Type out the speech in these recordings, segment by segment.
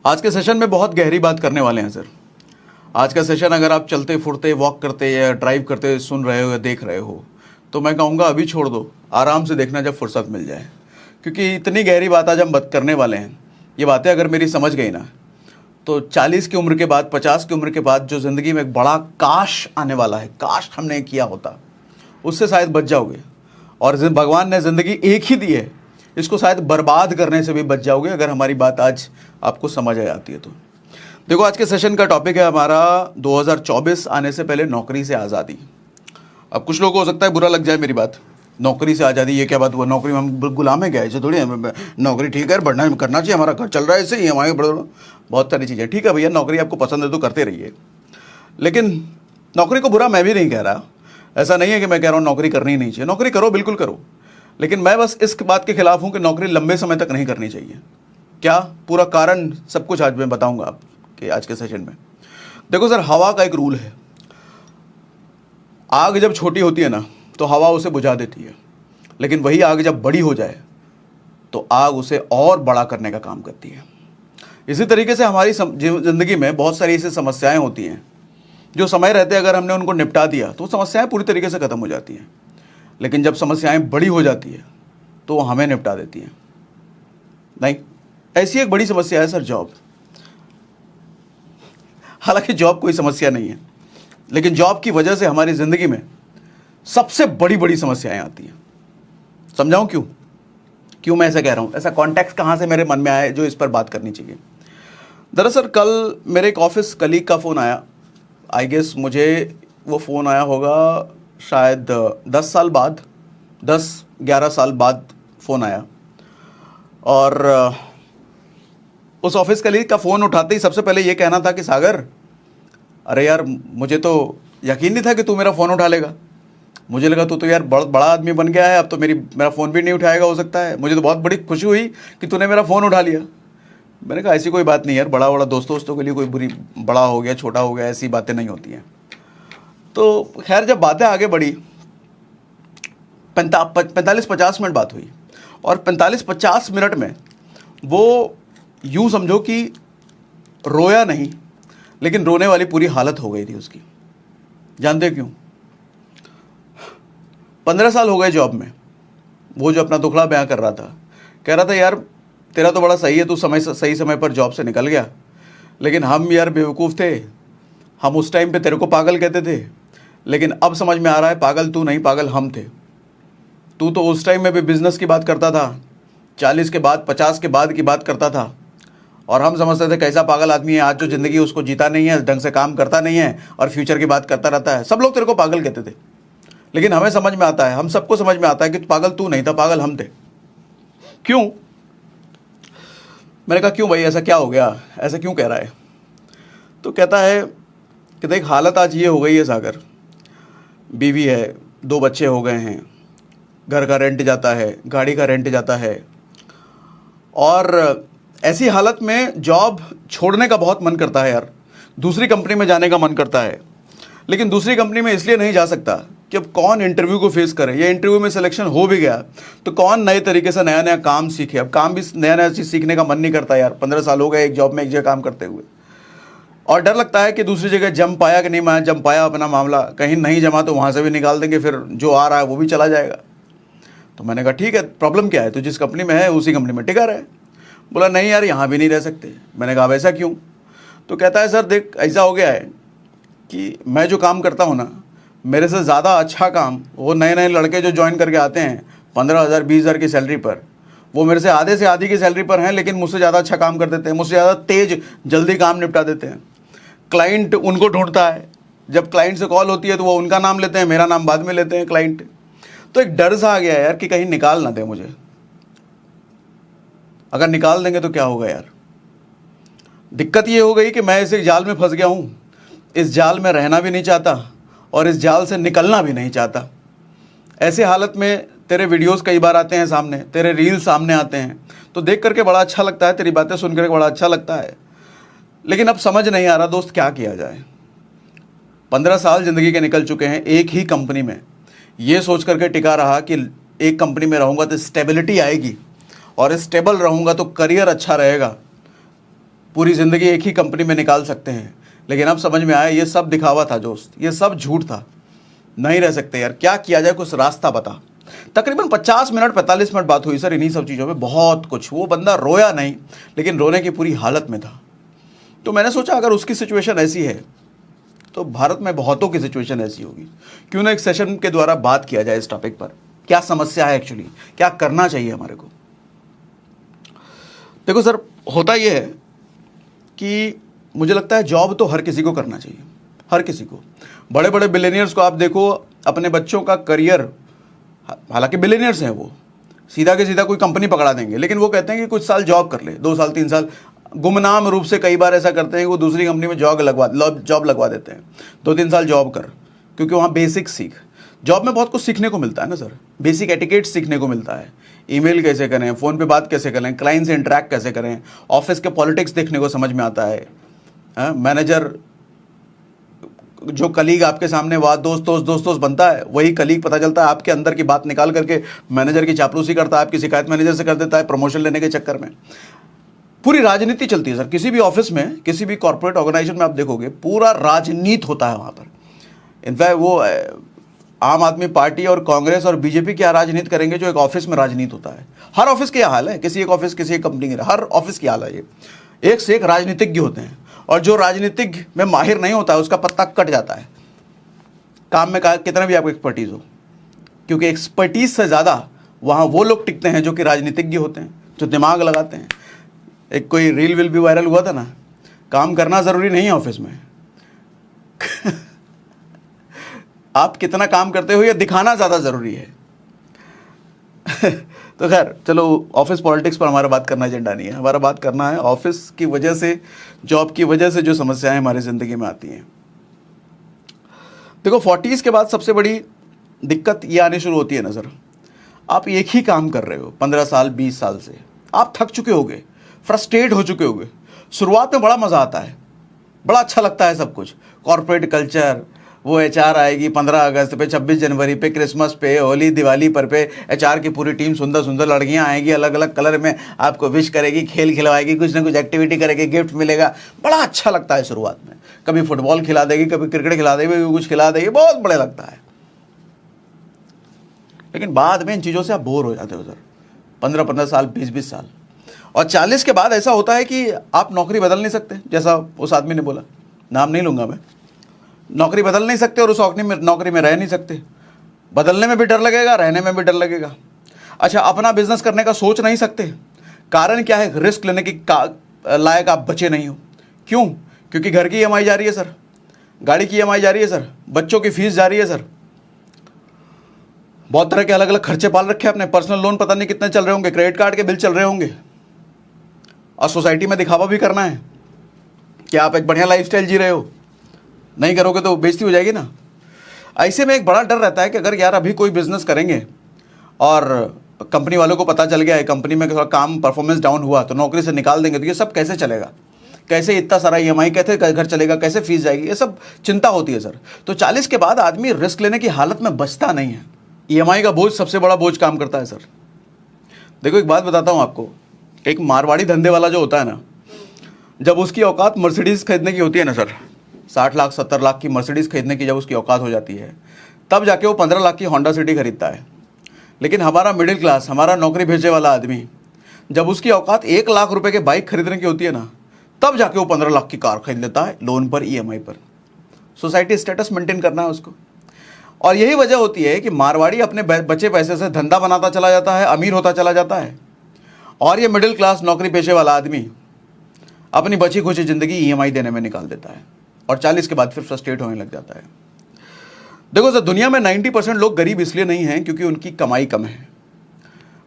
आज के सेशन में बहुत गहरी बात करने वाले हैं सर। आज का सेशन अगर आप चलते फिरते वॉक करते या ड्राइव करते सुन रहे हो या देख रहे हो तो मैं कहूँगा अभी छोड़ दो, आराम से देखना जब फुर्सत मिल जाए, क्योंकि इतनी गहरी बात आज हम बात करने वाले हैं। ये बातें अगर मेरी समझ गई ना तो 40 की उम्र के बाद 50 की उम्र के बाद जो ज़िंदगी में एक बड़ा काश आने वाला है, काश हमने किया होता, उससे शायद बच जाओगे। और भगवान ने ज़िंदगी एक ही दी है, इसको शायद बर्बाद करने से भी बच जाओगे अगर हमारी बात आज आपको समझ आ जाती है तो। देखो, आज के सेशन का टॉपिक है हमारा 2024 आने से पहले नौकरी से आज़ादी। अब कुछ लोगों को हो सकता है बुरा लग जाए मेरी बात, नौकरी से आज़ादी ये क्या बात हुआ, नौकरी में हम गुलाम है क्या, ऐसे थोड़ी है, नौकरी ठीक है, बढ़ना करना चाहिए, हमारा घर चल रहा है इससे, हमारे बहुत सारी चीज़ें ठीक है भैया, नौकरी आपको पसंद है तो करते रहिए। लेकिन नौकरी को बुरा मैं भी नहीं कह रहा, ऐसा नहीं है कि मैं कह रहा हूँ नौकरी करनी ही नहीं चाहिए, नौकरी करो, बिल्कुल करो। लेकिन मैं बस इस बात के खिलाफ हूँ कि नौकरी लंबे समय तक नहीं करनी चाहिए। क्या पूरा कारण सब कुछ आज मैं बताऊंगा आपके आज के सेशन में। देखो सर, हवा का एक रूल है, आग जब छोटी होती है ना तो हवा उसे बुझा देती है, लेकिन वही आग जब बड़ी हो जाए तो आग उसे और बड़ा करने का काम करती है। इसी तरीके से हमारी ज़िंदगी में बहुत सारी ऐसी समस्याएं होती हैं जो समय रहते अगर हमने उनको निपटा दिया तो समस्याएं पूरी तरीके से ख़त्म हो जाती हैं, लेकिन जब समस्याएं बड़ी हो जाती है तो वो हमें निपटा देती हैं। नहीं, ऐसी एक बड़ी समस्या है सर, जॉब। हालांकि जॉब कोई समस्या नहीं है, लेकिन जॉब की वजह से हमारी ज़िंदगी में सबसे बड़ी बड़ी समस्याएं आती हैं। समझाऊं क्यों मैं ऐसा कह रहा हूं, ऐसा कॉन्टेक्स्ट कहां से मेरे मन में आया जो इस पर बात करनी चाहिए। दरअसल कल मेरे एक ऑफिस कलीग का फ़ोन आया, आई गेस मुझे वो फ़ोन आया होगा शायद 10 साल बाद, 10-11 साल बाद फ़ोन आया। और उस ऑफिस कलीग का फ़ोन उठाते ही सबसे पहले ये कहना था कि सागर, अरे यार मुझे तो यकीन नहीं था कि तू मेरा फ़ोन उठा लेगा, मुझे लगा तू तो यार बड़ा आदमी बन गया है, अब तो मेरा फ़ोन भी नहीं उठाएगा हो सकता है, मुझे तो बहुत बड़ी खुशी हुई कि तूने मेरा फ़ोन उठा लिया। मैंने कहा ऐसी कोई बात नहीं यार, बड़ा दोस्तों के लिए कोई बड़ा हो गया छोटा हो गया ऐसी बातें नहीं होती हैं। तो खैर जब बातें आगे बढ़ी, 45-50 मिनट बात हुई, और 45-50 मिनट में वो यूँ समझो कि रोया नहीं, लेकिन रोने वाली पूरी हालत हो गई थी उसकी। जानते क्यों? 15 साल हो गए जॉब में। वो जो अपना दुखड़ा बयां कर रहा था, कह रहा था यार तेरा तो बड़ा सही है, तू सही समय पर जॉब से निकल गया, लेकिन हम यार बेवकूफ़ थे, हम उस टाइम पे तेरे को पागल कहते थे, लेकिन अब समझ में आ रहा है पागल तू नहीं, पागल हम थे। तू तो उस टाइम में भी बिज़नेस की बात करता था, 40 के बाद 50 के बाद की बात करता था, और हम समझते थे कैसा पागल आदमी है, आज जो ज़िंदगी उसको जीता नहीं है, ढंग से काम करता नहीं है और फ्यूचर की बात करता रहता है। सब लोग तेरे को पागल कहते थे, लेकिन हमें समझ में आता है, हम सबको समझ में आता है कि पागल तू नहीं था, पागल हम थे। क्यों? मैंने कहा क्यों भाई, ऐसा क्या हो गया, ऐसा क्यों कह रहा है? तो कहता है कि देख हालत आज ये हो गई है सागर, बीवी है, 2 बच्चे हो गए हैं, घर का रेंट जाता है, गाड़ी का रेंट जाता है, और ऐसी हालत में जॉब छोड़ने का बहुत मन करता है यार, दूसरी कंपनी में जाने का मन करता है, लेकिन दूसरी कंपनी में इसलिए नहीं जा सकता कि अब कौन इंटरव्यू को फेस करे, या इंटरव्यू में सिलेक्शन हो भी गया तो कौन नए तरीके से नया नया काम सीखे। अब काम भी नया नया चीज़ सीखने का मन नहीं करता यार, 15 साल हो गए एक जॉब में एक जगह काम करते हुए, और डर लगता है कि दूसरी जगह जम पाया कि नहीं जम पाया अपना मामला, कहीं नहीं जमा तो वहाँ से भी निकाल देंगे, फिर जो आ रहा है वो भी चला जाएगा। तो मैंने कहा ठीक है, प्रॉब्लम क्या है, तो जिस कंपनी में है उसी कंपनी में टिका रहे। बोला नहीं यार यहाँ भी नहीं रह सकते। मैंने कहा ऐसा क्यों? तो कहता है सर देख ऐसा हो गया है कि मैं जो काम करता हूँ ना, मेरे से ज़्यादा अच्छा काम वो नए नए लड़के जो ज्वाइन करके आते हैं 15,000 20,000 की सैलरी पर, वो मेरे से आधे की सैलरी पर हैं, लेकिन मुझसे ज़्यादा अच्छा काम कर देते हैं, मुझसे ज़्यादा तेज जल्दी काम निपटा देते हैं। क्लाइंट उनको ढूंढता है, जब क्लाइंट से कॉल होती है तो वो उनका नाम लेते हैं, मेरा नाम बाद में लेते हैं क्लाइंट। तो एक डर सा आ गया यार कि कहीं निकाल ना दे मुझे, अगर निकाल देंगे तो क्या होगा यार। दिक्कत ये हो गई कि मैं इस जाल में फंस गया हूँ, इस जाल में रहना भी नहीं चाहता और इस जाल से निकलना भी नहीं चाहता। ऐसे हालत में तेरे वीडियोस कई बार आते हैं सामने, तेरे रील्स सामने आते हैं, तो देख करके बड़ा अच्छा लगता है, तेरी बातें सुन करके बड़ा अच्छा लगता है, लेकिन अब समझ नहीं आ रहा दोस्त क्या किया जाए। 15 साल ज़िंदगी के निकल चुके हैं एक ही कंपनी में, ये सोच करके टिका रहा कि एक कंपनी में रहूँगा तो स्टेबिलिटी आएगी, और स्टेबल रहूँगा तो करियर अच्छा रहेगा, पूरी ज़िंदगी एक ही कंपनी में निकाल सकते हैं, लेकिन अब समझ में आया ये सब दिखावा था दोस्त, ये सब झूठ था, नहीं रह सकते यार, क्या किया जाए, कुछ रास्ता बता। तकरीबन 50 मिनट 45 मिनट बात हुई सर इन्हीं सब चीज़ों में, बहुत कुछ। वो बंदा रोया नहीं, लेकिन रोने की पूरी हालत में था। तो मैंने सोचा अगर उसकी सिचुएशन ऐसी है तो भारत में बहुतों की सिचुएशन ऐसी होगी, क्यों ना एक सेशन के द्वारा बात किया जाए इस टॉपिक पर, क्या समस्या है एक्चुअली, क्या करना चाहिए हमारे को। देखो सर, होता यह है कि मुझे लगता है जॉब तो हर किसी को करना चाहिए, हर किसी को। बड़े बड़े बिलियनियर्स को आप देखो, अपने बच्चों का करियर, हालांकि बिलियनियर्स हैं वो, सीधा के सीधा कोई कंपनी पकड़ा देंगे, लेकिन वो कहते हैं कि कुछ साल जॉब कर ले, 2 साल 3 साल, गुमनाम रूप से कई बार ऐसा करते हैं कि वो दूसरी कंपनी में जॉब लगवा देते हैं, 2-3 साल जॉब कर, क्योंकि वहाँ बेसिक सीख। जॉब में बहुत कुछ सीखने को मिलता है ना सर, बेसिक एटिकेट सीखने को मिलता है, ईमेल कैसे करें, फ़ोन पे बात कैसे करें, क्लाइंट से इंटरेक्ट कैसे करें, ऑफिस के पॉलिटिक्स देखने को समझ में आता है। मैनेजर जो कलीग आपके सामने दोस्त बनता है, वही कलीग पता चलता है आपके अंदर की बात निकाल करके मैनेजर की चापलूसी करता है, आपकी शिकायत मैनेजर से कर देता है प्रमोशन लेने के चक्कर में। पूरी राजनीति चलती है सर, किसी भी ऑफिस में, किसी भी कॉर्पोरेट ऑर्गेनाइजेशन में आप देखोगे पूरा राजनीति होता है वहाँ पर। इनफैक्ट वो आम आदमी पार्टी और कांग्रेस और बीजेपी क्या राजनीति करेंगे जो एक ऑफिस में राजनीति होता है। हर ऑफिस की हाल है, किसी एक ऑफिस, किसी एक कंपनी की, हर ऑफिस की हाल है ये। एक से एक राजनीतिज्ञ होते हैं, और जो राजनीतिज्ञ में माहिर नहीं होता है उसका पत्ता कट जाता है काम में, कितना भी आपको एक्सपर्टीज़ हो, क्योंकि एक्सपर्टीज से ज़्यादा वहाँ वो लोग टिकते हैं जो कि राजनीतिज्ञ होते हैं, जो दिमाग लगाते हैं। एक कोई रील भी वायरल हुआ था ना, काम करना ज़रूरी नहीं है ऑफिस में आप कितना काम करते हो ये दिखाना ज़्यादा ज़रूरी है तो खैर चलो, ऑफिस पॉलिटिक्स पर हमारा बात करना एजेंडा नहीं है, हमारा बात करना है ऑफिस की वजह से, जॉब की वजह से जो समस्याएं हमारी ज़िंदगी में आती हैं। देखो 40s के बाद सबसे बड़ी दिक्कत ये आनी शुरू होती है ना सर, आप एक ही काम कर रहे हो 15 साल 20 साल से, आप थक चुके होगे, फ्रस्ट्रेट हो चुके होगे। शुरुआत में बड़ा मज़ा आता है, बड़ा अच्छा लगता है सब कुछ, कॉर्पोरेट कल्चर, वो एचआर आएगी 15 अगस्त पे, 26 जनवरी पे, क्रिसमस पे, होली दिवाली पर पे, एचआर की पूरी टीम, सुंदर सुंदर लड़कियां आएंगी अलग अलग कलर में, आपको विश करेगी, खेल खिलवाएगी, कुछ ना कुछ एक्टिविटी करेगी, गिफ्ट मिलेगा, बड़ा अच्छा लगता है शुरुआत में। कभी फुटबॉल खिला देगी, कभी क्रिकेट खिला देगी, कभी कुछ खिला देगी, बहुत बढ़िया लगता है। लेकिन बाद में इन चीज़ों से आप बोर हो जाते हो सर, 15-15 साल 20-20 साल, और 40 के बाद ऐसा होता है कि आप नौकरी बदल नहीं सकते, जैसा उस आदमी ने बोला, नाम नहीं लूँगा मैं, नौकरी बदल नहीं सकते और उस नौकरी में रह नहीं सकते। बदलने में भी डर लगेगा, रहने में भी डर लगेगा। अच्छा, अपना बिजनेस करने का सोच नहीं सकते, कारण क्या है, रिस्क लेने की लायक आप बचे नहीं हो। क्यों? क्योंकि घर की ईएमआई जा रही है सर, गाड़ी की ईएमआई जा रही है सर, बच्चों की फीस जा रही है सर, बहुत तरह के अलग अलग खर्चे पाल रखे हैं अपने, पर्सनल लोन पता नहीं कितने चल रहे होंगे, क्रेडिट कार्ड के बिल चल रहे होंगे, और सोसाइटी में दिखावा भी करना है कि आप एक बढ़िया लाइफस्टाइल जी रहे हो। नहीं करोगे तो बेइज्जती हो जाएगी ना। ऐसे में एक बड़ा डर रहता है कि अगर यार अभी कोई बिजनेस करेंगे और कंपनी वालों को पता चल गया है, कंपनी में थोड़ा काम परफॉर्मेंस डाउन हुआ तो नौकरी से निकाल देंगे, तो ये सब कैसे चलेगा, कैसे इतना सारा ईएमआई, कैसे घर चलेगा, कैसे फीस जाएगी, ये सब चिंता होती है सर। तो 40 के बाद आदमी रिस्क लेने की हालत में बचता नहीं है, ईएमआई का बोझ सबसे बड़ा बोझ काम करता है सर। देखो एक बात बताता हूँ आपको, एक मारवाड़ी धंधे वाला जो होता है ना, जब उसकी औकात मर्सिडीज़ खरीदने की होती है ना सर, 60 लाख 70 लाख की मर्सिडीज़ खरीदने की जब उसकी औकात हो जाती है, तब जाके वो 15 लाख की होंडा सिटी खरीदता है। लेकिन हमारा मिडिल क्लास, हमारा नौकरी भेजने वाला आदमी, जब उसकी औकात 1 लाख रुपए के बाइक खरीदने की होती है ना, तब जाके वो 15 लाख की कार खरीद लेता है, लोन पर, ईएमआई पर। सोसाइटी स्टेटस मेंटेन करना है उसको। और यही वजह होती है कि मारवाड़ी अपने बचे पैसे से धंधा बनाता चला जाता है, अमीर होता चला जाता है, और ये मिडिल क्लास नौकरी पेशे वाला आदमी अपनी बची खुची ज़िंदगी ईएमआई देने में निकाल देता है, और 40 के बाद फिर फ्रस्ट्रेट होने लग जाता है। देखो सर, दुनिया में 90% लोग गरीब इसलिए नहीं हैं क्योंकि उनकी कमाई कम है,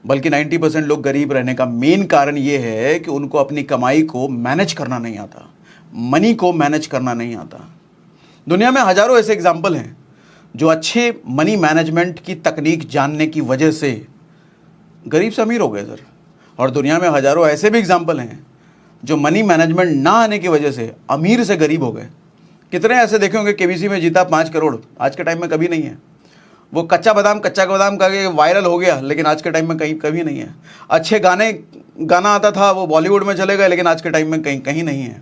बल्कि 90% लोग गरीब रहने का मेन कारण ये है कि उनको अपनी कमाई को मैनेज करना नहीं आता, मनी को मैनेज करना नहीं आता। दुनिया में हजारों ऐसे एग्जाम्पल हैं जो अच्छे मनी मैनेजमेंट की तकनीक जानने की वजह से गरीब से अमीर हो गए सर, और दुनिया में हजारों ऐसे भी एग्जाम्पल हैं जो मनी मैनेजमेंट ना आने की वजह से अमीर से गरीब हो गए। कितने ऐसे देखे होंगे, केबीसी में जीता 5 करोड़, आज के टाइम में कभी नहीं है। वो कच्चा बादाम का वायरल हो गया, लेकिन आज के टाइम में कहीं कभी नहीं है। अच्छे गाने गाना आता था वो बॉलीवुड में चले गए, लेकिन आज के टाइम में कहीं कहीं नहीं है।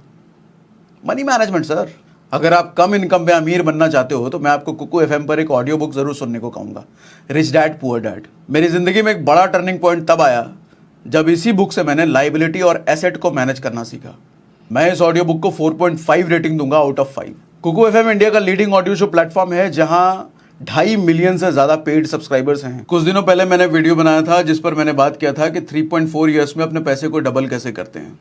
Money management sir. अगर आप कम इनकम में अमीर बनना चाहते हो तो मैं आपको कुकू एफएम पर एक ऑडियो बुक जरूर सुनने को कहूँगा, रिच डैड पुअर डैड। मेरी ज़िंदगी में एक बड़ा टर्निंग पॉइंट तब आया जब इसी बुक से मैंने लाइबिलिटी और एसेट को मैनेज करना सीखा। मैं इस ऑडियो बुक को 4.5 रेटिंग दूंगा out of 5। Kuku FM India का लीडिंग ऑडियो शो प्लेटफॉर्म है जहां 2.5 मिलियन से ज्यादा पेड सब्सक्राइबर्स हैं। कुछ दिनों पहले मैंने वीडियो बनाया था जिस पर मैंने बात किया था कि 3.4 ईयर्स में अपने पैसे को डबल कैसे करते हैं।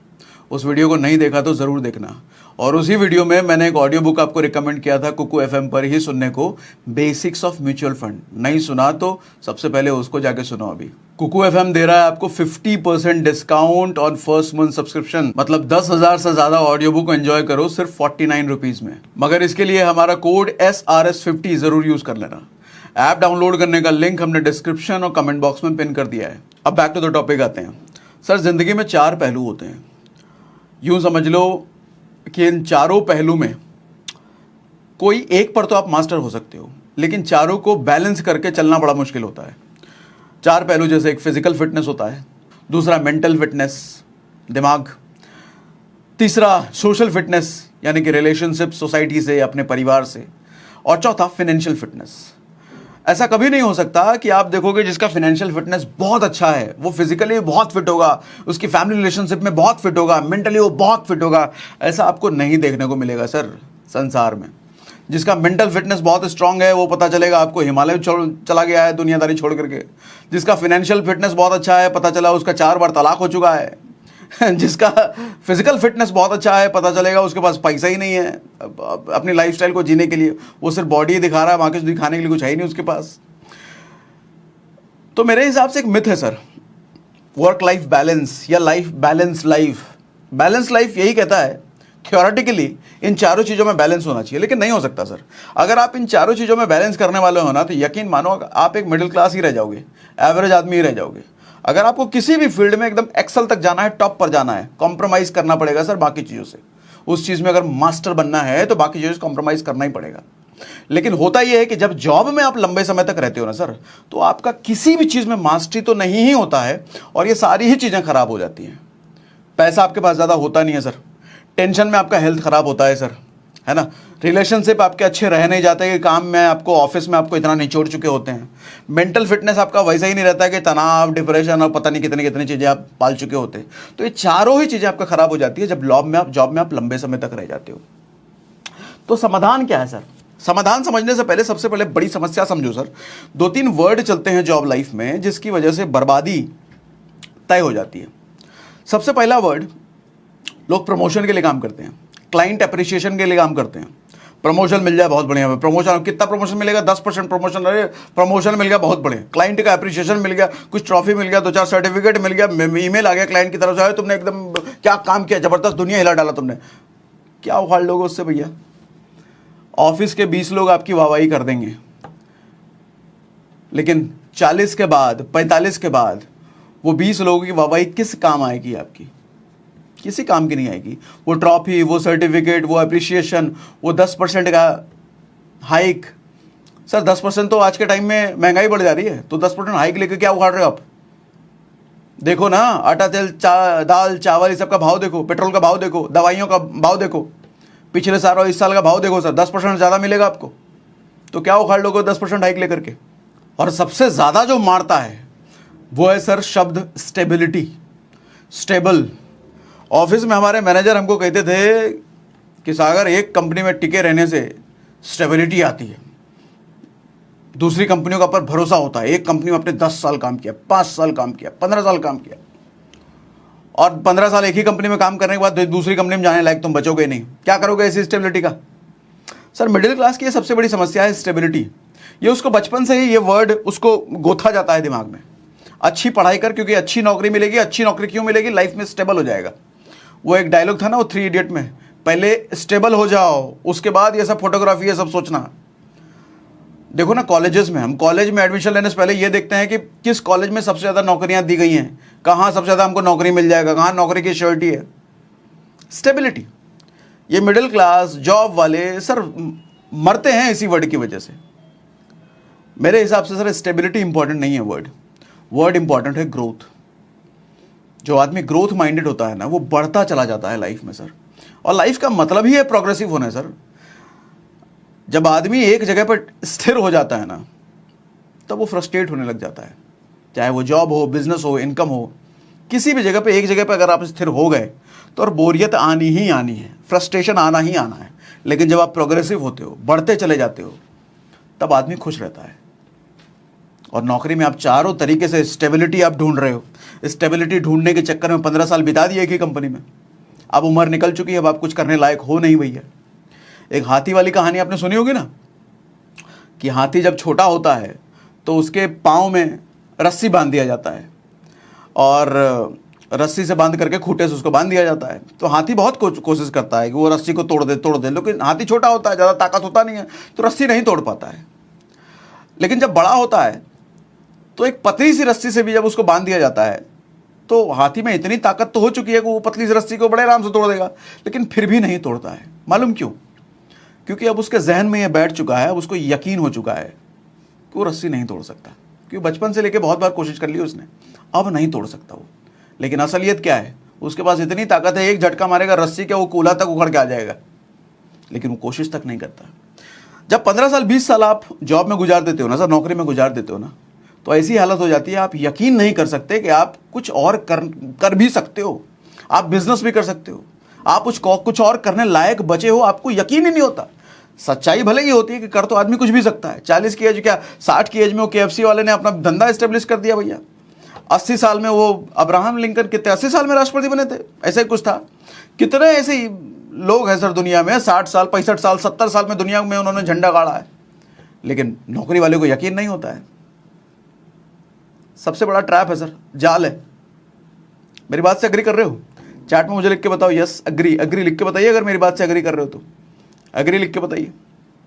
उस वीडियो को नहीं देखा तो जरूर देखना। और उसी वीडियो में मैंने एक ऑडियो बुक आपको रिकमेंड किया था कुकू एफएम पर ही सुनने को, बेसिक्स ऑफ म्यूचुअल फंड। नहीं सुना तो सबसे पहले उसको जाके सुनो। अभी कुकू एफएम दे रहा है आपको 50% discount on first month subscription, मतलब 10,000 से ज्यादा ऑडियो बुक एंजॉय करो सिर्फ 49 रुपीज में। मगर इसके लिए हमारा कोड SRS50 जरूर यूज कर लेना। ऐप डाउनलोड करने का लिंक हमने डिस्क्रिप्शन और कमेंट बॉक्स में पिन कर दिया है। अब बैक टू द टॉपिक आते हैं। सर, जिंदगी में 4 पहलू होते हैं। यूं समझ लो कि इन चारों पहलू में कोई एक पर तो आप मास्टर हो सकते हो, लेकिन चारों को बैलेंस करके चलना बड़ा मुश्किल होता है। 4 पहलू जैसे एक फिजिकल फिटनेस होता है, दूसरा मेंटल फिटनेस दिमाग, तीसरा सोशल फिटनेस यानी कि रिलेशनशिप सोसाइटी से, अपने परिवार से, और चौथा फाइनेंशियल फिटनेस। ऐसा कभी नहीं हो सकता कि आप देखोगे जिसका फाइनेंशियल फिटनेस बहुत अच्छा है वो फिजिकली बहुत फिट होगा, उसकी फैमिली रिलेशनशिप में बहुत फिट होगा, मेंटली वो बहुत फिट होगा। ऐसा आपको नहीं देखने को मिलेगा सर संसार में। जिसका मेंटल फिटनेस बहुत स्ट्रांग है वो पता चलेगा आपको हिमालय चला गया है दुनियादारी छोड़ करके। जिसका फाइनेंशियल फिटनेस बहुत अच्छा है पता चला उसका 4 बार तलाक हो चुका है। जिसका फिजिकल फिटनेस बहुत अच्छा है पता चलेगा उसके पास पैसा ही नहीं है अपनी लाइफस्टाइल को जीने के लिए, वो सिर्फ बॉडी दिखा रहा है, बाकी दिखाने के लिए कुछ है ही नहीं उसके पास। तो मेरे हिसाब से एक मिथ है सर, वर्क लाइफ बैलेंस या life balance life. Balance life यही कहता है थ्योरेटिकली इन चारों चीज़ों में बैलेंस होना चाहिए, लेकिन नहीं हो सकता सर। अगर आप इन चारों चीज़ों में बैलेंस करने वाले हो ना तो यकीन मानो आप एक मिडिल क्लास ही रह जाओगे, एवरेज आदमी ही रह जाओगे। अगर आपको किसी भी फील्ड में एकदम एक्सल तक जाना है, टॉप पर जाना है, कॉम्प्रोमाइज़ करना पड़ेगा सर बाकी चीज़ों से। उस चीज़ में अगर मास्टर बनना है तो बाकी चीज़ों से कॉम्प्रोमाइज़ करना ही पड़ेगा। लेकिन होता यह है कि जब जॉब में आप लंबे समय तक रहते हो ना सर, तो आपका किसी भी चीज़ में मास्टरी तो नहीं ही होता है और ये सारी ही चीज़ें खराब हो जाती हैं। पैसा आपके पास ज़्यादा होता नहीं है सर, टेंशन में आपका हेल्थ खराब होता है सर, है ना। रिलेशनशिप आपके अच्छे रह नहीं जाते कि काम में आपको, ऑफिस में आपको इतना निचोड़ चुके होते हैं। मेंटल फिटनेस आपका वैसा ही नहीं रहता है कि तनाव, डिप्रेशन और पता नहीं कितनी कितनी चीज़ें आप पाल चुके होते हैं। तो ये चारों ही चीज़ें आपका खराब हो जाती है जब जॉब में आप लंबे समय तक रह जाते हो। तो समाधान क्या है सर? समाधान समझने से पहले सबसे पहले बड़ी समस्या समझो सर। 2-3 वर्ड चलते हैं जॉब लाइफ में जिसकी वजह से बर्बादी तय हो जाती है। सबसे पहला वर्ड, लोग प्रमोशन के लिए काम करते हैं, क्लाइंट अप्रिसिएशन के लिए काम करते हैं। प्रमोशन मिल जाए बहुत बढ़िया, प्रमोशन कितना प्रमोशन मिलेगा? 10% प्रमोशन, अरे प्रमोशन मिल गया बहुत बढ़िया, क्लाइंट का अप्रिसिएशन मिल गया, कुछ ट्रॉफी मिल गया, 2-4 सर्टिफिकेट मिल गया, ईमेल आ गया क्लाइंट की तरफ से, तुमने एकदम क्या काम किया, जबरदस्त, दुनिया हिला डाला तुमने। क्या उखाड़ लोगे उससे भैया? ऑफिस के 20 लोग आपकी वाहवाही कर देंगे, लेकिन 40 के बाद, 45 के बाद वो 20 लोगों की वाहवाही किस काम आएगी आपकी? किसी काम की नहीं आएगी। वो ट्रॉफी, वो सर्टिफिकेट, वो अप्रिसिएशन, वो 10% का हाइक। सर 10% तो आज के टाइम में महंगाई बढ़ जा रही है, तो 10% हाइक लेके क्या उखाड़ रहे हो आप? देखो ना, आटा, तेल, दाल, चावल, इस सब का भाव देखो, पेट्रोल का भाव देखो, दवाइयों का भाव देखो, पिछले साल और इस साल का भाव देखो सर, 10% ज़्यादा मिलेगा आपको, तो क्या उखाड़ लोगे 10% हाइक लेकर के? और सबसे ज़्यादा जो मारता है वो है सर शब्द स्टेबिलिटी, स्टेबल। ऑफिस में हमारे मैनेजर हमको कहते थे कि सागर, एक कंपनी में टिके रहने से स्टेबिलिटी आती है, दूसरी कंपनियों का पर भरोसा होता है। एक कंपनी में आपने 10 साल काम किया, 5 साल काम किया, 15 साल काम किया, और 15 साल एक ही कंपनी में काम करने के बाद दूसरी कंपनी में जाने लायक तुम बचोगे नहीं, क्या करोगे ऐसी स्टेबिलिटी का? सर मिडिल क्लास की ये सबसे बड़ी समस्या है स्टेबिलिटी। ये उसको बचपन से ही ये वर्ड उसको गोथा जाता है दिमाग में। अच्छी पढ़ाई कर, क्योंकि अच्छी नौकरी मिलेगी। अच्छी नौकरी क्यों मिलेगी? लाइफ में स्टेबल हो जाएगा। वो एक डायलॉग था ना वो 3 इडियट में, पहले स्टेबल हो जाओ उसके बाद ये सब फोटोग्राफी ये सब सोचना। देखो ना कॉलेजेस में, हम कॉलेज में एडमिशन लेने से पहले ये देखते हैं कि किस कॉलेज में सबसे ज़्यादा नौकरियां दी गई हैं, कहाँ सबसे ज़्यादा हमको नौकरी मिल जाएगा, कहाँ नौकरी की श्योरिटी है। स्टेबिलिटी। ये मिडिल क्लास जॉब वाले सर मरते हैं इसी वर्ड की वजह से। मेरे हिसाब से सर स्टेबिलिटी इंपॉर्टेंट नहीं है वर्ड इंपॉर्टेंट है ग्रोथ। जो आदमी ग्रोथ माइंडेड होता है ना, वो बढ़ता चला जाता है लाइफ में सर। और लाइफ का मतलब ही है प्रोग्रेसिव होना है सर। जब आदमी एक जगह पर स्थिर हो जाता है ना, तब वो फ्रस्ट्रेट होने लग जाता है। चाहे वो जॉब हो, बिजनेस हो, इनकम हो, किसी भी जगह पे, एक जगह पे अगर आप स्थिर हो गए तो और बोरियत आनी ही आनी है, फ्रस्ट्रेशन आना ही आना है। लेकिन जब आप प्रोग्रेसिव होते हो, बढ़ते चले जाते हो, तब आदमी खुश रहता है। और नौकरी में आप चारों तरीके से स्टेबिलिटी आप ढूंढ रहे हो। स्टेबिलिटी ढूंढने के चक्कर में 15 साल बिता दिए एक ही कंपनी में। अब उम्र निकल चुकी है, अब आप कुछ करने लायक हो नहीं भैया। एक हाथी वाली कहानी आपने सुनी होगी ना, कि हाथी जब छोटा होता है तो उसके पाँव में रस्सी बांध दिया जाता है और रस्सी से बांध करके खूंटे से उसको बांध दिया जाता है। तो हाथी बहुत कोशिश करता है कि वो रस्सी को तोड़ दे, लेकिन हाथी छोटा होता है, ज़्यादा ताकत होता नहीं है, तो रस्सी नहीं तोड़ पाता है। लेकिन जब बड़ा होता है तो एक पतली सी रस्सी से भी जब उसको बांध दिया जाता है तो हाथी में इतनी ताकत तो हो चुकी है कि वो पतली सी रस्सी को बड़े आराम से तोड़ देगा, लेकिन फिर भी नहीं तोड़ता है। मालूम क्यों? क्योंकि अब उसके जहन में यह बैठ चुका है, अब उसको यकीन हो चुका है कि वो रस्सी नहीं तोड़ सकता। क्योंकि बचपन से लेके बहुत बार कोशिश कर ली उसने, अब नहीं तोड़ सकता वो। लेकिन असलियत क्या है? उसके पास इतनी ताकत है, एक झटका मारेगा रस्सी क्या वो कूल्हा तक उखड़ के आ जाएगा, लेकिन वो कोशिश तक नहीं करता। जब 15 साल 20 साल आप जॉब में गुजार देते हो ना सर, नौकरी में गुजार देते हो ना, तो ऐसी हालत हो जाती है आप यकीन नहीं कर सकते कि आप कुछ और कर भी सकते हो। आप बिजनेस भी कर सकते हो, आप कुछ और करने लायक बचे हो, आपको यकीन ही नहीं होता। सच्चाई भले ही होती है कि कर तो आदमी कुछ भी सकता है। 40 की एज, क्या 60 की एज में वो KFC वाले ने अपना धंधा एस्टेब्लिश कर दिया भैया। 80 साल में वो अब्राहम लिंकन कितने 80 साल में राष्ट्रपति बने थे, ऐसा ही कुछ था। कितने ऐसे ही लोग हैं सर दुनिया में, 60 साल 65 साल 70 साल में दुनिया में उन्होंने झंडा गाड़ा है, लेकिन नौकरी वाले को यकीन नहीं होता है। सबसे बड़ा ट्रैप है सर, जाल है। मेरी बात से एग्री कर रहे हो? चैट में मुझे लिख के बताओ, यस एग्री लिख के बताइए अगर मेरी बात से एग्री कर रहे हो तो एग्री लिख के बताइए।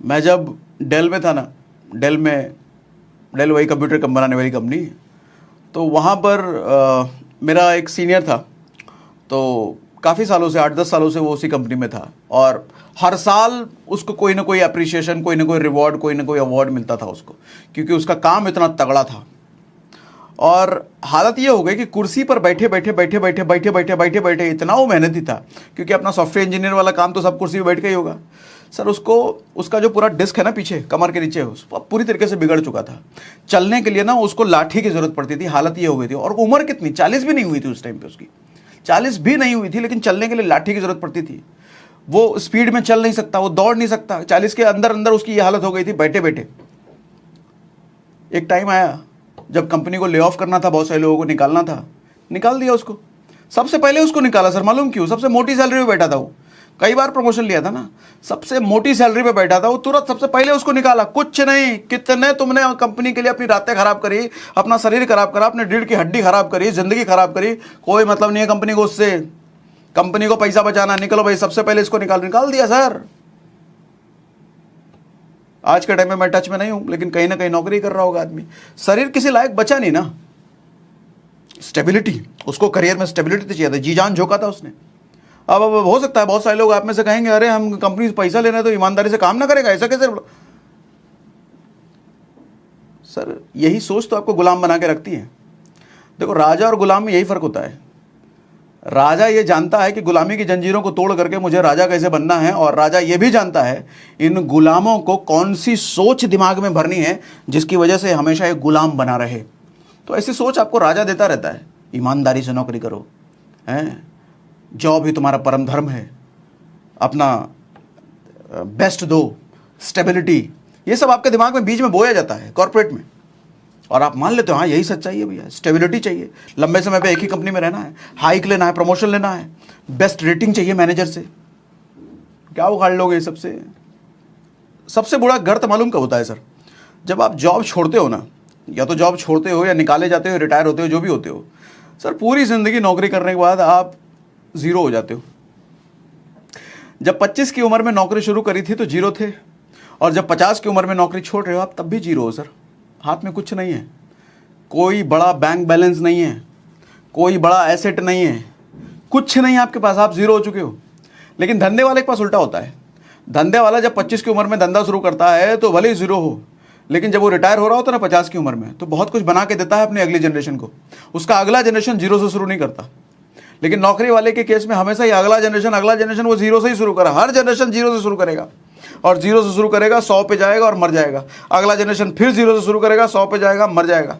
मैं जब डेल में था ना, डेल वही कंप्यूटर बनाने वाली कंपनी, तो वहाँ पर मेरा एक सीनियर था, तो काफ़ी सालों से 8-10 सालों से वो उसी कंपनी में था, और हर साल उसको कोई ना कोई अप्रिशिएशन, कोई ना कोई रिवॉर्ड, कोई ना कोई अवार्ड मिलता था उसको, क्योंकि उसका काम इतना तगड़ा था। और हालत ये हो गई कि कुर्सी पर बैठे बैठे इतना वो मेहनती था, क्योंकि अपना सॉफ्टवेयर इंजीनियर वाला काम तो सब कुर्सी पर बैठ के ही होगा सर। उसका जो पूरा डिस्क है ना पीछे कमर के नीचे, उसको पूरी तरीके से बिगड़ चुका था। चलने के लिए ना उसको लाठी की जरूरत पड़ती थी। हालत ये हो गई थी, और उम्र कितनी, 40 भी नहीं हुई थी उस टाइम पे उसकी, 40 भी नहीं हुई थी, लेकिन चलने के लिए लाठी की जरूरत पड़ती थी। वो स्पीड में चल नहीं सकता, वो दौड़ नहीं सकता, 40 के अंदर अंदर उसकी ये हालत हो गई थी बैठे बैठे। एक टाइम आया जब कंपनी को ले ऑफ करना था, बहुत सारे लोगों को निकालना था, निकाल दिया उसको। सबसे पहले उसको निकाला सर, मालूम क्यों? सबसे मोटी सैलरी पे बैठा था वो, कई बार प्रमोशन लिया था ना, सबसे मोटी सैलरी पे बैठा था वो, तुरंत सबसे पहले उसको निकाला। कुछ नहीं, कितने तुमने कंपनी के लिए अपनी रातें खराब करी, अपना शरीर खराब करा, अपने रीढ़ की हड्डी खराब करी, जिंदगी खराब करी, कोई मतलब नहीं है कंपनी को उससे। कंपनी को पैसा बचाना, निकलो भाई, सबसे पहले इसको निकाल दिया सर। आज के टाइम में मैं टच में नहीं हूं, लेकिन कहीं ना कहीं नौकरी कर रहा होगा आदमी। शरीर किसी लायक बचा नहीं ना, स्टेबिलिटी, उसको करियर में स्टेबिलिटी तो चाहिए था, जी जान झोंका था उसने। अब हो सकता है बहुत सारे लोग आप में से कहेंगे, अरे हम कंपनी से पैसा लेना है तो ईमानदारी से काम ना करेगा, ऐसा कैसे? सर यही सोच तो आपको गुलाम बना के रखती है। देखो, राजा और गुलाम में यही फर्क होता है। राजा ये जानता है कि गुलामी की जंजीरों को तोड़ करके मुझे राजा कैसे बनना है, और राजा ये भी जानता है इन गुलामों को कौन सी सोच दिमाग में भरनी है जिसकी वजह से हमेशा एक गुलाम बना रहे। तो ऐसी सोच आपको राजा देता रहता है। ईमानदारी से नौकरी करो, हैं, जॉब ही तुम्हारा परम धर्म है, अपना बेस्ट दो, स्टेबिलिटी, ये सब आपके दिमाग में बीच में बोया जाता है कॉर्पोरेट में, और आप मान लेते हो हाँ यही सच्चाई है भैया, स्टेबिलिटी चाहिए, लंबे समय पे एक ही कंपनी में रहना है, हाइक लेना है, प्रमोशन लेना है, बेस्ट रेटिंग चाहिए मैनेजर से। क्या उखाड़ लोगे सबसे बुरा गर्त मालूम कब होता है सर? जब आप जॉब छोड़ते हो ना, या तो जॉब छोड़ते हो या निकाले जाते हो, रिटायर होते हो, जो भी होते हो सर, पूरी जिंदगी नौकरी करने के बाद आप जीरो हो जाते हो। जब 25 की उम्र में नौकरी शुरू करी थी तो जीरो थे, और जब 50 की उम्र में नौकरी छोड़ रहे हो आप तब भी जीरो हो सर। हाथ में कुछ नहीं है, कोई बड़ा बैंक बैलेंस नहीं है, कोई बड़ा एसेट नहीं है, कुछ नहीं है आपके पास, आप जीरो हो चुके हो। लेकिन धंधे वाले के पास उल्टा होता है। धंधे वाला जब 25 की उम्र में धंधा शुरू करता है तो भले ही जीरो हो, लेकिन जब वो रिटायर हो रहा होता है ना 50 की उम्र में, तो बहुत कुछ बना के देता है अपनी अगली जनरेशन को। उसका अगला जनरेशन जीरो से शुरू नहीं करता, लेकिन नौकरी वाले के केस में हमेशा ही अगला जनरेशन वो जीरो से ही शुरू करा। हर जनरेशन जीरो से शुरू करेगा और जीरो से शुरू करेगा, 100 पे जाएगा और मर जाएगा। अगला जनरेशन फिर जीरो से शुरू करेगा, 100 पे जाएगा, मर जाएगा।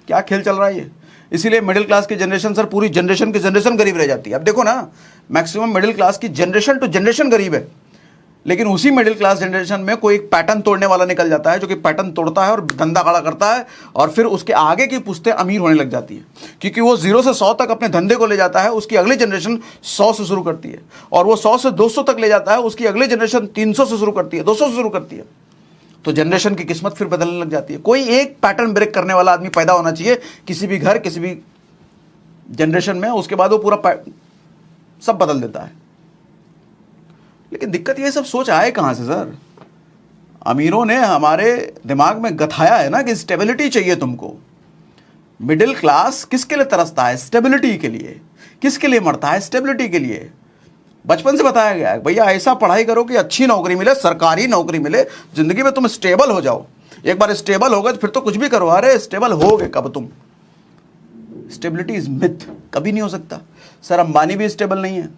क्या खेल चल रहा है ये? इसीलिए मिडिल क्लास की जनरेशन सर, पूरी जनरेशन की जनरेशन गरीब रह जाती है। अब देखो ना, मैक्सिमम मिडिल क्लास की जनरेशन टू जनरेशन गरीब है, लेकिन उसी मिडिल क्लास जनरेशन में कोई एक पैटर्न तोड़ने वाला निकल जाता है, जो कि पैटर्न तोड़ता है और धंधा खड़ा करता है, और फिर उसके आगे की पुश्तें अमीर होने लग जाती है, क्योंकि वो 0 से 100 तक अपने धंधे को ले जाता है। उसकी अगली जनरेशन 100 से शुरू करती है, और वो 100 से 200 तक ले जाता है। उसकी अगली जनरेशन 300 से शुरू करती है, 200 से शुरू करती है। तो जनरेशन की किस्मत फिर बदलने लग जाती है। कोई एक पैटर्न ब्रेक करने वाला आदमी पैदा होना चाहिए किसी भी घर, किसी भी जनरेशन में, उसके बाद वो पूरा सब बदल देता है। लेकिन दिक्कत ये सब सोच आए कहां से सर? अमीरों ने हमारे दिमाग में गथाया है ना कि स्टेबिलिटी चाहिए तुमको। मिडिल क्लास किसके लिए तरसता है? स्टेबिलिटी के लिए। किसके लिए मरता है? स्टेबिलिटी के लिए। बचपन से बताया गया है भैया ऐसा पढ़ाई करो कि अच्छी नौकरी मिले, सरकारी नौकरी मिले, जिंदगी में तुम स्टेबल हो जाओ। एक बार स्टेबल हो गए तो फिर तो कुछ भी करो। अरे स्टेबल हो गए कब तुम? स्टेबिलिटी इज मिथ, कभी नहीं हो सकता सर। अंबानी भी स्टेबल नहीं है,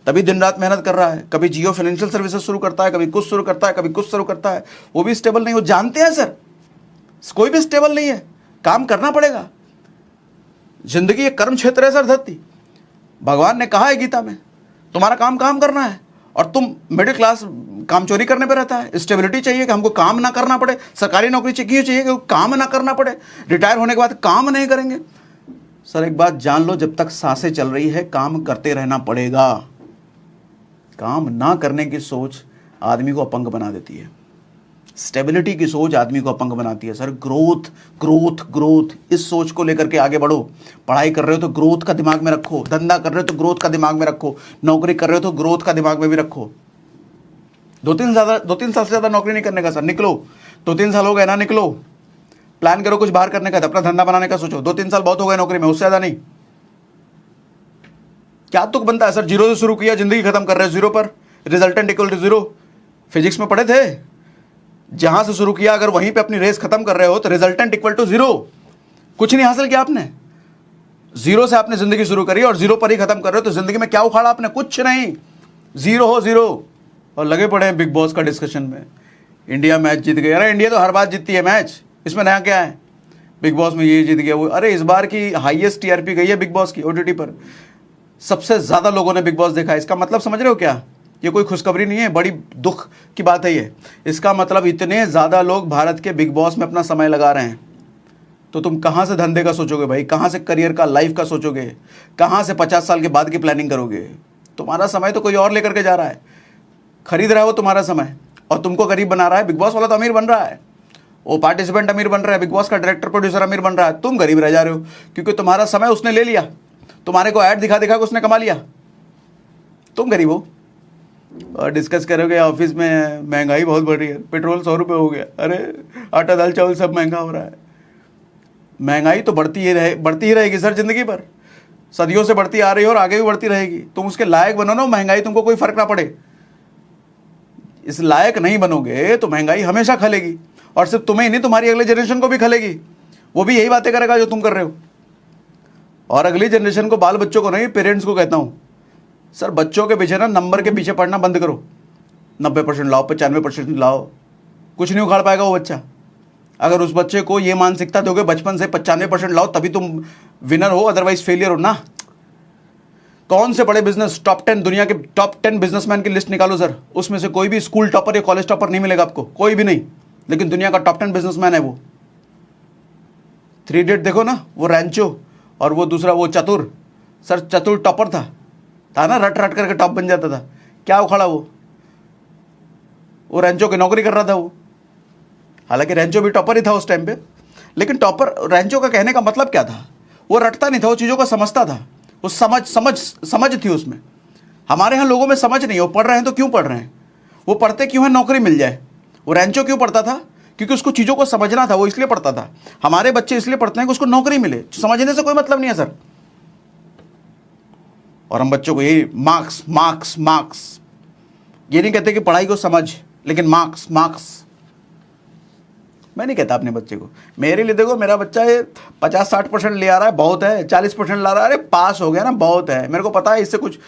तभी दिन रात मेहनत कर रहा है। कभी जियो फाइनेंशियल सर्विसेज शुरू करता है, कभी कुछ शुरू करता है, कभी कुछ शुरू करता है, वो भी स्टेबल नहीं। वो जानते हैं सर, कोई भी स्टेबल नहीं है, काम करना पड़ेगा। जिंदगी एक कर्म क्षेत्र है सर, धरती। भगवान ने कहा है गीता में, तुम्हारा काम करना है, और तुम मिडिल क्लास काम चोरी करने पे रहता है। स्टेबिलिटी चाहिए कि हमको काम ना करना पड़े। सरकारी नौकरी चाहिए कि काम ना करना पड़े, रिटायर होने के बाद काम नहीं करेंगे। सर एक बात जान लो, जब तक सांसें चल रही है काम करते रहना पड़ेगा। काम ना करने की सोच आदमी को अपंग बना देती है। स्टेबिलिटी की सोच आदमी को अपंग बनाती है सर। ग्रोथ ग्रोथ ग्रोथ, इस सोच को लेकर के आगे बढ़ो। पढ़ाई कर रहे हो तो ग्रोथ का दिमाग में रखो, धंधा कर रहे हो तो ग्रोथ का दिमाग में रखो, नौकरी कर रहे हो तो ग्रोथ का दिमाग में भी रखो। 2-3 साल से ज़्यादा नौकरी नहीं करने का सर, निकलो। 2-3 साल हो गए ना, निकलो। प्लान करो कुछ बाहर करने का, अपना धंधा बनाने का सोचो। 2-3 साल बहुत हो गए नौकरी में, उससे ज़्यादा नहीं। क्या तुक बनता है सर? जीरो से शुरू किया, जिंदगी खत्म कर रहे हैं जीरो पर। Resultant equal to zero, physics में पढ़े थे। जहां से शुरू किया अगर वहीं पे अपनी रेस खत्म कर रहे हो तो रिजल्टेंट इक्वल टू जीरो। कुछ नहीं हासिल किया आपने। जीरो से आपने जिंदगी शुरू करी और जीरो पर ही खत्म कर रहे हो, तो जिंदगी में क्या उखाड़ा आपने? कुछ नहीं, जीरो हो जीरो। और लगे पड़े हैं बिग बॉस का डिस्कशन में। इंडिया मैच जीत गई। अरे इंडिया तो हर बार जीतती है मैच, इसमें नया क्या है? बिग बॉस में ये जीत गया वो। अरे इस बार की हाईएस्ट टीआरपी गई है बिग बॉस की ओटीटी पर। सबसे ज्यादा लोगों ने बिग बॉस देखा है। इसका मतलब समझ रहे हो क्या? ये कोई खुशखबरी नहीं है, बड़ी दुख की बात है ये। इसका मतलब इतने ज़्यादा लोग भारत के बिग बॉस में अपना समय लगा रहे हैं, तो तुम कहाँ से धंधे का सोचोगे भाई? कहाँ से करियर का, लाइफ का सोचोगे? कहाँ से 50 साल के बाद की प्लानिंग करोगे? तुम्हारा समय तो कोई और लेकर के जा रहा है, खरीद रहा है वो तुम्हारा समय, और तुमको गरीब बना रहा है। बिग बॉस वाला तो अमीर बन रहा है, वो पार्टिसिपेंट अमीर बन रहा है, बिग बॉस का डायरेक्टर प्रोड्यूसर अमीर बन रहा है, तुम गरीब रह जा रहे हो, क्योंकि तुम्हारा समय उसने ले लिया। तुम्हारे को ऐड दिखा दिखा के उसने कमा लिया, तुम गरीब हो। और डिस्कस करोगे ऑफिस में महंगाई बहुत बढ़ रही है, पेट्रोल 100 रुपये हो गया, अरे आटा दाल चावल सब महंगा हो रहा है। महंगाई तो बढ़ती ही रहेगी सर जिंदगी भर, सदियों से बढ़ती आ रही है और आगे भी बढ़ती रहेगी। तुम उसके लायक बनो ना, महंगाई तुमको कोई फर्क ना पड़े। इस लायक नहीं बनोगे तो महंगाई हमेशा खलेगी, और सिर्फ तुम्हें ही नहीं, तुम्हारी अगले जनरेशन को भी खलेगी। वो भी यही बातें करेगा जो तुम कर रहे हो। और अगली जनरेशन को, बाल बच्चों को नहीं, पेरेंट्स को कहता हूं सर, बच्चों के पीछे ना, नंबर के पीछे पढ़ना बंद करो। 90% लाओ, 95% लाओ, कुछ नहीं उखाड़ पाएगा वो बच्चा। अगर उस बच्चे को ये मानसिकता दोगे बचपन से 95% लाओ तभी तुम विनर हो, अदरवाइज फेलियर हो ना। कौन से बड़े बिजनेस, टॉप 10 दुनिया के टॉप 10 बिजनेसमैन की लिस्ट निकालो सर, उसमें से कोई भी स्कूल टॉपर या कॉलेज टॉपर नहीं मिलेगा आपको, कोई भी नहीं, लेकिन दुनिया का टॉप 10 बिजनेसमैन है वो। 3 इडियट देखो ना, वो रैंचो और वो दूसरा वो चतुर, सर चतुर टॉपर था ना, रट रट करके टॉप बन जाता था। क्या उखाड़ा वो रैंचो की नौकरी कर रहा था वो। हालांकि रैंचो भी टॉपर ही था उस टाइम पे, लेकिन टॉपर रैंचो का कहने का मतलब क्या था? वो रटता नहीं था, वो चीज़ों को समझता था, वो समझ थी उसमें। हमारे यहाँ लोगों में समझ नहीं है। वो पढ़ रहे हैं तो क्यों पढ़ रहे हैं? वो पढ़ते क्यों है? नौकरी मिल जाए। वो रैंचो क्यों पढ़ता था? क्योंकि उसको चीज़ों को समझना था, वो इसलिए पढ़ता था। हमारे बच्चे इसलिए पढ़ते हैं कि उसको नौकरी मिले, समझने से कोई मतलब नहीं है सर। और हम बच्चों को यही मार्क्स मार्क्स मार्क्स, ये नहीं कहते कि पढ़ाई को समझ, लेकिन मार्क्स मार्क्स। मैं नहीं कहता अपने बच्चे को, मेरे लिए देखो मेरा बच्चा ये 50-60% ले आ रहा है बहुत है, 40% ला रहा है, अरे पास हो गया ना बहुत है, मेरे को पता है इससे कुछ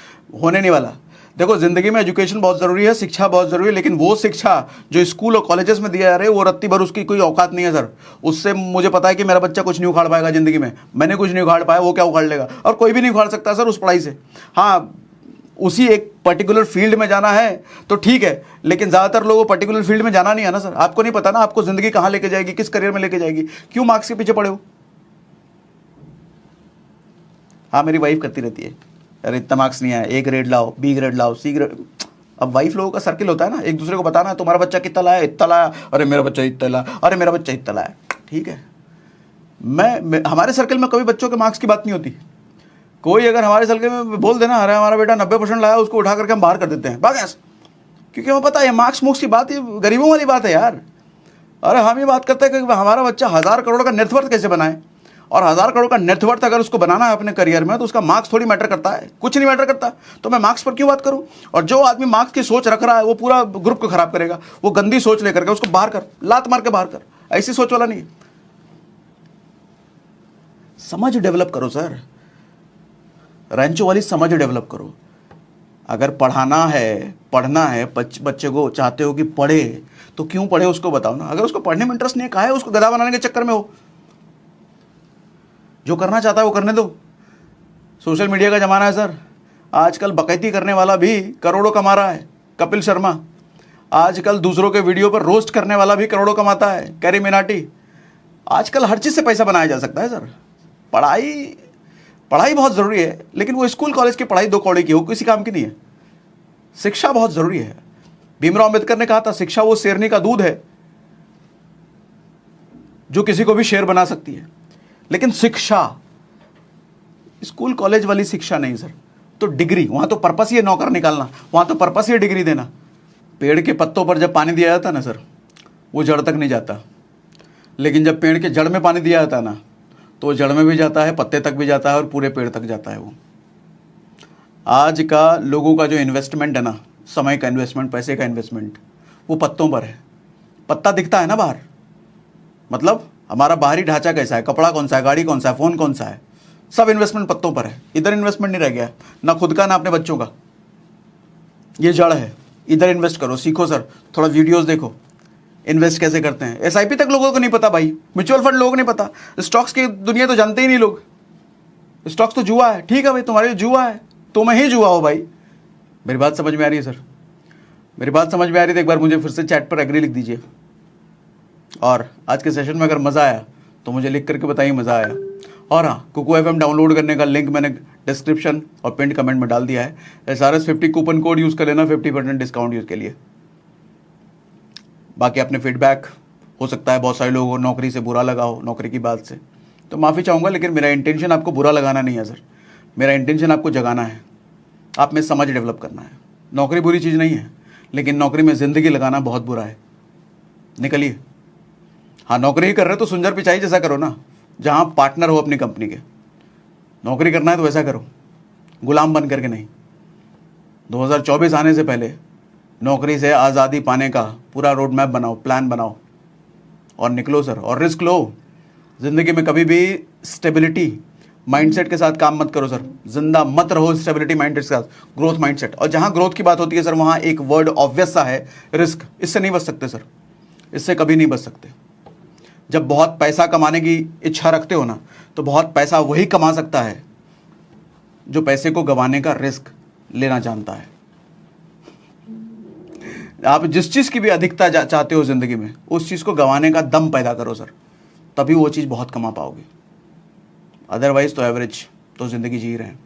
होने नहीं वाला। देखो ज़िंदगी में एजुकेशन बहुत ज़रूरी है, शिक्षा बहुत ज़रूरी है, लेकिन वो शिक्षा जो स्कूल और कॉलेजेस में दिया जा रहा है वो रत्ती भर उसकी कोई औकात नहीं है सर। उससे मुझे पता है कि मेरा बच्चा कुछ नहीं उखाड़ पाएगा ज़िंदगी में, मैंने कुछ नहीं उखाड़ पाया, वो क्या उखाड़ लेगा, और कोई भी नहीं उखाड़ सकता सर उस पढ़ाई से। हाँ, उसी एक पर्टिकुलर फील्ड में जाना है तो ठीक है, लेकिन ज़्यादातर लोगों को पर्टिकुलर फील्ड में जाना नहीं है ना सर। आपको नहीं पता ना आपको ज़िंदगी कहाँ लेके जाएगी, किस करियर में लेके जाएगी, क्यों मार्क्स के पीछे पड़े हो। हाँ, मेरी वाइफ करती रहती है, अरे इतना मार्क्स नहीं आया, ए ग्रेड लाओ, बी ग्रेड लाओ, सी ग्रेड। अब वाइफ लोगों का सर्किल होता है ना, एक दूसरे को बताना है तुम्हारा बच्चा कितना लाया, इतना लाया, अरे मेरा बच्चा इतना लाया, अरे मेरा बच्चा इतना लाया। ठीक है, मैं हमारे सर्कल में कभी बच्चों के मार्क्स की बात नहीं होती। कोई अगर हमारे सर्कल में बोल देना अरे हमारा बेटा 90% लाया, उसको उठा करके हम बाहर कर देते हैं, भागैस, क्योंकि हमें पता है मार्क्स मुक्स की बात, ये गरीबों वाली बात है यार। अरे हम ये बात करते हैं कि हमारा बच्चा 1000 करोड़ का नेटवर्थ कैसे बनाए, और 1000 करोड़ का नेटवर्थ अगर उसको बनाना है अपने करियर में तो उसका मार्क्स थोड़ी मैटर करता है, कुछ नहीं मैटर करता। तो मैं मार्क्स पर क्यों बात करूं। और जो आदमी मार्क्स की सोच रख रहा है वो पूरा ग्रुप को खराब करेगा, वो गंदी सोच लेकर के उसको बाहर कर, लात मार के बाहर कर, ऐसी सोच वाला नहीं है। समझ डेवलप करो सर, रैंचो वाली समझ डेवलप करो। अगर पढ़ना है बच्चे को, चाहते हो कि पढ़े तो क्यों पढ़े उसको बताओ ना। अगर उसको पढ़ने में इंटरेस्ट नहीं है, काहे उसको गधा बनाने के चक्कर में हो। जो करना चाहता है वो करने दो। सोशल मीडिया का ज़माना है सर, आजकल बकैती करने वाला भी करोड़ों कमा रहा है, कपिल शर्मा। आजकल दूसरों के वीडियो पर रोस्ट करने वाला भी करोड़ों कमाता है, कैरी मिनाटी। आजकल हर चीज़ से पैसा बनाया जा सकता है सर। पढ़ाई बहुत ज़रूरी है, लेकिन वो स्कूल कॉलेज की पढ़ाई 2 कौड़ी की हो, किसी काम की नहीं है। शिक्षा बहुत ज़रूरी है। भीमराव अंबेडकर ने कहा था शिक्षा वो शेरनी का दूध है जो किसी को भी शेर बना सकती है। लेकिन शिक्षा स्कूल कॉलेज वाली शिक्षा नहीं सर। तो डिग्री, वहाँ तो पर्पस ही है नौकर निकालना, वहाँ तो पर्पस ही है डिग्री देना। पेड़ के पत्तों पर जब पानी दिया जाता ना सर, वो जड़ तक नहीं जाता, लेकिन जब पेड़ के जड़ में पानी दिया जाता ना तो जड़ में भी जाता है, पत्ते तक भी जाता है और पूरे पेड़ तक जाता है। वो आज का लोगों का जो इन्वेस्टमेंट है ना, समय का इन्वेस्टमेंट, पैसे का इन्वेस्टमेंट, वो पत्तों पर है। पत्ता दिखता है ना बाहर, मतलब हमारा बाहरी ढांचा कैसा है, कपड़ा कौन सा है, गाड़ी कौन सा है, फ़ोन कौन सा है, सब इन्वेस्टमेंट पत्तों पर है। इधर इन्वेस्टमेंट नहीं रह गया, ना खुद का ना अपने बच्चों का। ये जड़ है, इधर इन्वेस्ट करो, सीखो सर, थोड़ा वीडियोस देखो, इन्वेस्ट कैसे करते हैं। एसआईपी तक लोगों को नहीं पता भाई, म्यूचुअल फंड लोगों को नहीं पता, स्टॉक्स की दुनिया तो जानते ही नहीं लोग। स्टॉक्स तो जुआ है, ठीक है भाई, तुम्हारे लिए जुआ है, तुम ही जुआ हो भाई। मेरी बात समझ में आ रही है सर, मेरी बात समझ में आ रही है तो एक बार मुझे फिर से चैट पर एग्री लिख दीजिए। और आज के सेशन में अगर मज़ा आया तो मुझे लिख करके बताइए मज़ा आया। और हाँ, कुकू एफएम डाउनलोड करने का लिंक मैंने डिस्क्रिप्शन और पिन कमेंट में डाल दिया है। SRS 50 कूपन कोड यूज़ कर लेना 50% डिस्काउंट यूज़ के लिए। बाकी अपने फीडबैक, हो सकता है बहुत सारे लोगों को नौकरी से बुरा लगा हो, नौकरी की बात से, तो माफ़ी चाहूँगा, लेकिन मेरा इंटेंशन आपको बुरा लगाना नहीं है सर। मेरा इंटेंशन आपको जगाना है, आप में समझ डेवलप करना है। नौकरी बुरी चीज़ नहीं है, लेकिन नौकरी में ज़िंदगी लगाना बहुत बुरा है। निकलिए। हाँ, नौकरी ही कर रहे हो तो सुंदर पिचाई जैसा करो ना, जहाँ पार्टनर हो अपनी कंपनी के। नौकरी करना है तो वैसा करो, गुलाम बन करके नहीं। 2024 आने से पहले नौकरी से आज़ादी पाने का पूरा रोड मैप बनाओ, प्लान बनाओ और निकलो सर, और रिस्क लो। ज़िंदगी में कभी भी स्टेबिलिटी माइंडसेट के साथ काम मत करो सर, जिंदा मत रहो स्टेबिलिटी माइंडसेट के साथ, ग्रोथ माइंडसेट। और जहाँ ग्रोथ की बात होती है सर, वहाँ एक वर्ड ऑब्वियस सा है, रिस्क। इससे नहीं बच सकते सर, इससे कभी नहीं बच सकते। जब बहुत पैसा कमाने की इच्छा रखते हो ना, तो बहुत पैसा वही कमा सकता है जो पैसे को गंवाने का रिस्क लेना जानता है। आप जिस चीज़ की भी अधिकता चाहते हो ज़िंदगी में, उस चीज़ को गंवाने का दम पैदा करो सर, तभी वो चीज़ बहुत कमा पाओगे। अदरवाइज़ तो एवरेज तो ज़िंदगी जी रहे हैं।